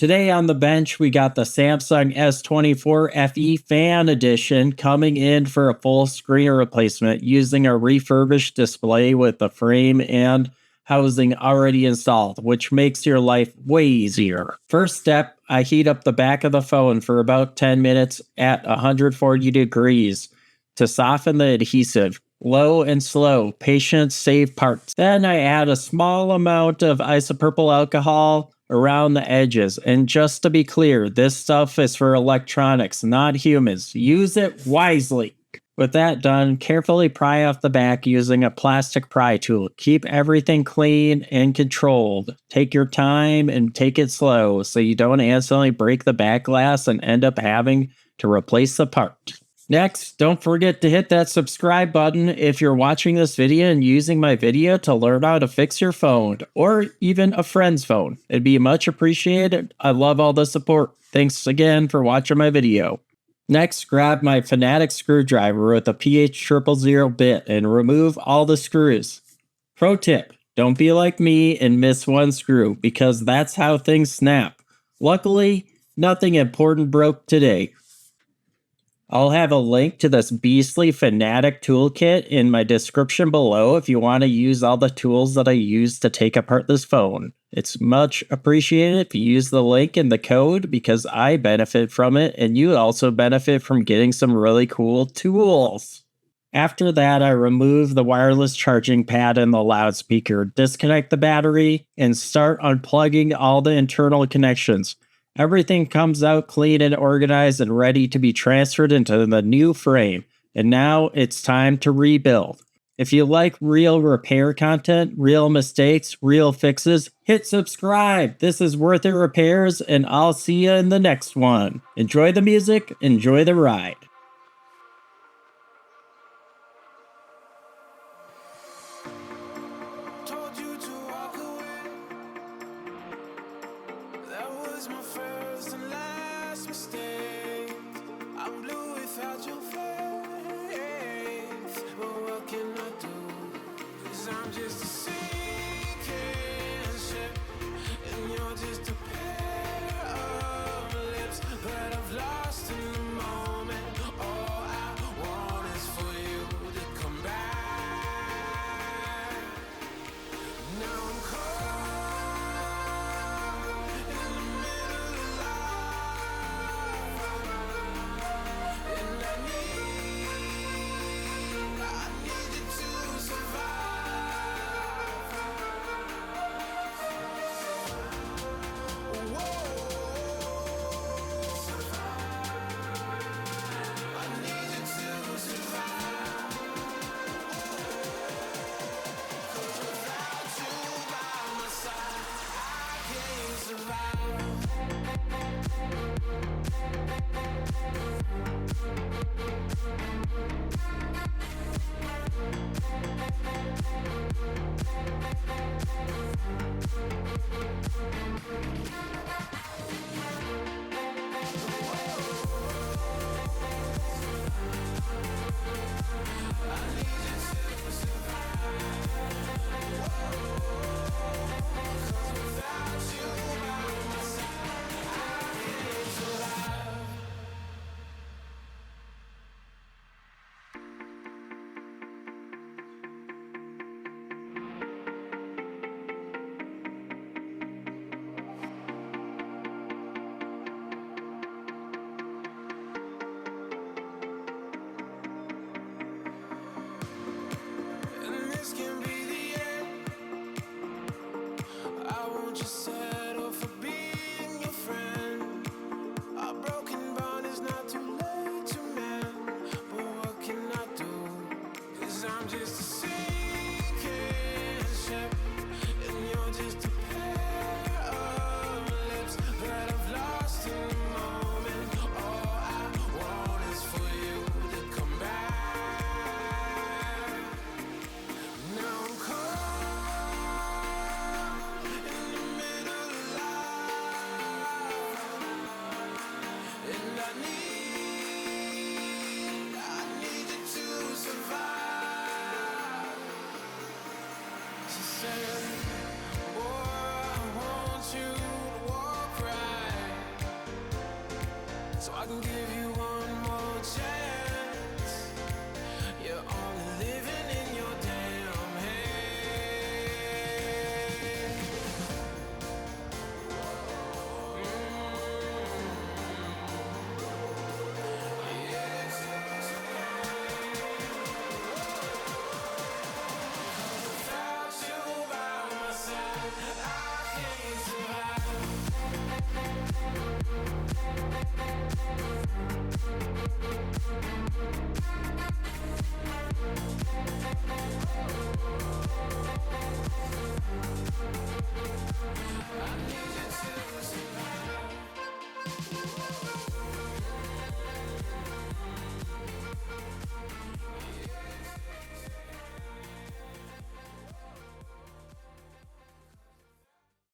Today on the bench, we got the Samsung S24 FE Fan Edition coming in for a full screen replacement using a refurbished display with the frame and housing already installed, which makes your life way easier. First step, I heat up the back of the phone for about 10 minutes at 140 degrees to soften the adhesive. Low and slow, patience save parts. Then I add a small amount of isopropyl alcohol around the edges. And just to be clear, this stuff is for electronics, not humans. Use it wisely. With that done, carefully pry off the back using a plastic pry tool. Keep everything clean and controlled. Take your time and take it slow so you don't accidentally break the back glass and end up having to replace the part. Next, don't forget to hit that subscribe button if you're watching this video and using my video to learn how to fix your phone, or even a friend's phone. It'd be much appreciated. I love all the support. Thanks again for watching my video. Next, grab my Fanttik screwdriver with a PH000 bit and remove all the screws. Pro tip, don't be like me and miss one screw, because that's how things snap. Luckily, nothing important broke today. I'll have a link to this beastly Fanttik toolkit in my description below if you want to use all the tools that I use to take apart this phone. It's much appreciated if you use the link and the code because I benefit from it and you also benefit from getting some really cool tools. After that, I remove the wireless charging pad and the loudspeaker, disconnect the battery, and start unplugging all the internal connections. Everything comes out clean and organized and ready to be transferred into the new frame. And now it's time to rebuild. If you like real repair content, real mistakes, real fixes, hit subscribe. This is Worth It Repairs, and I'll see you in the next one. Enjoy the music, enjoy the ride. My first and last mistake. I'm blue without your face. But what can I do? 'Cause I'm just a sinking ship, and you're just a pair of lips that I've lost in the moment. All I want is for you to come back. Now I'm caught in the middle of life. so I can give you one more chance. You're only living in your damn head. Yes, without you by my side, I can't survive. I